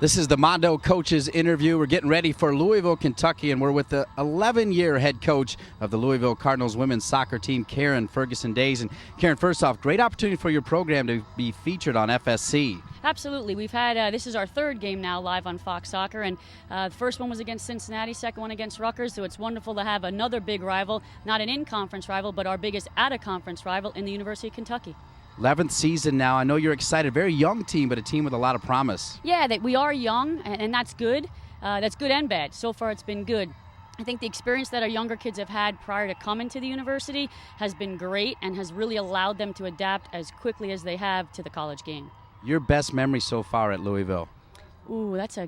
This is the Mondo Coaches Interview. We're getting ready for Louisville, Kentucky, and we're with the 11-year head coach of the Louisville Cardinals women's soccer team, Karen Ferguson-Dayes. And Karen, first off, great opportunity for your program to be featured on FSC. Absolutely. We've had, this is our third game now live on Fox Soccer, and the first one was against Cincinnati, second one against Rutgers, so it's wonderful to have another big rival, not an in-conference rival, but our biggest out-of-conference rival in the University of Kentucky. 11th season now. I know you're excited. Very young team, but a team with a lot of promise. Yeah, we are young, and that's good. That's good and bad. So far, it's been good. I think the experience that our younger kids have had prior to coming to the university has been great and has really allowed them to adapt as quickly as they have to the college game. Your best memory so far at Louisville? Ooh, that's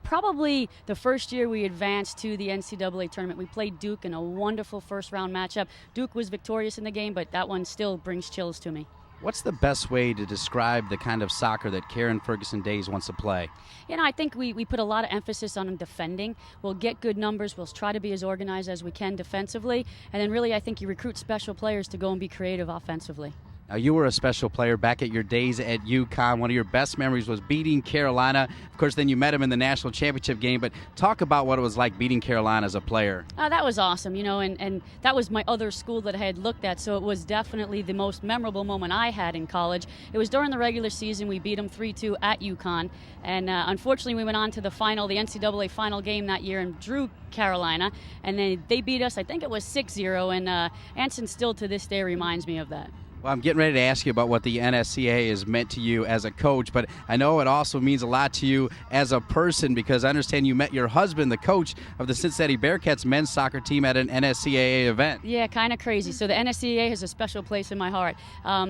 probably the first year we advanced to the NCAA tournament. We played Duke in a wonderful first-round matchup. Duke was victorious in the game, but that one still brings chills to me. What's the best way to describe the kind of soccer that Karen Ferguson-Dayes wants to play? You know, I think we put a lot of emphasis on defending. We'll get good numbers. We'll try to be as organized as we can defensively. And then really I think you recruit special players to go and be creative offensively. Now, you were a special player back at your days at UConn. One of your best memories was beating Carolina. Of course, then you met him in the national championship game. But talk about what it was like beating Carolina as a player. That was awesome, you know, and that was my other school that I had looked at. So it was definitely the most memorable moment I had in college. It was during the regular season. We beat them 3-2 at UConn. And unfortunately, we went on to the final, the NCAA final game that year and drew Carolina. And then they beat us, I think it was 6-0. And Anson still to this day reminds me of that. Well, I'm getting ready to ask you about what the NSCAA has meant to you as a coach, but I know it also means a lot to you as a person because I understand you met your husband, the coach of the Cincinnati Bearcats men's soccer team, at an NSCAA event. Yeah, kind of crazy. So the NSCAA has a special place in my heart.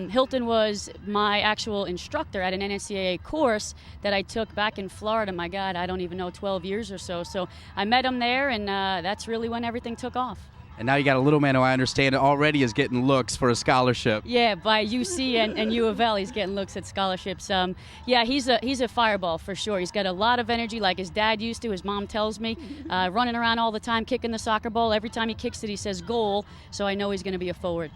Hilton was my actual instructor at an NSCAA course that I took back in Florida. My God, I don't even know, 12 years or so. So I met him there, and that's really when everything took off. And now you got a little man who I understand already is getting looks for a scholarship. Yeah, by UC and U of L, he's getting looks at scholarships. Yeah, he's a fireball for sure. He's got a lot of energy like his dad used to, his mom tells me, running around all the time, kicking the soccer ball. Every time he kicks it, he says goal, so I know he's going to be a forward.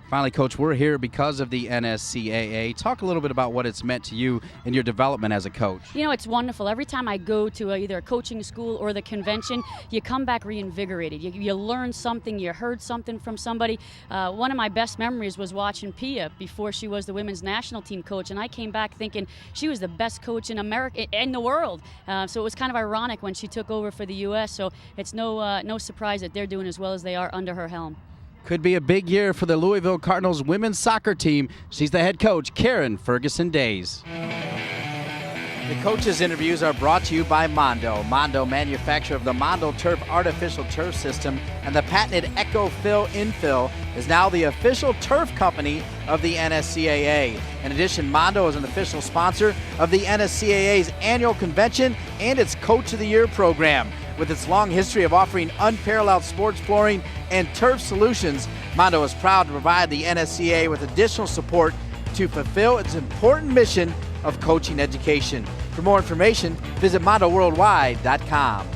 Finally, Coach, we're here because of the NSCAA. Talk a little bit about what it's meant to you in your development as a coach. You know, it's wonderful. Every time I go to either a coaching school or the convention, you come back reinvigorated. You learn something, you heard something from somebody. One of my best memories was watching Pia before she was the women's national team coach, and I came back thinking she was the best coach in America, in the world. So it was kind of ironic when she took over for the U.S., so it's no surprise that they're doing as well as they are under her helm. Could be a big year for the Louisville Cardinals women's soccer team. She's the head coach, Karen Ferguson-Dayes. The coaches' interviews are brought to you by Mondo. Mondo, manufacturer of the Mondo Turf artificial turf system and the patented EcoFill Infill, is now the official turf company of the NSCAA. In addition, Mondo is an official sponsor of the NSCAA's annual convention and its Coach of the Year program. With its long history of offering unparalleled sports flooring and turf solutions, Mondo is proud to provide the NSCAA with additional support to fulfill its important mission of coaching education. For more information, visit MondoWorldwide.com.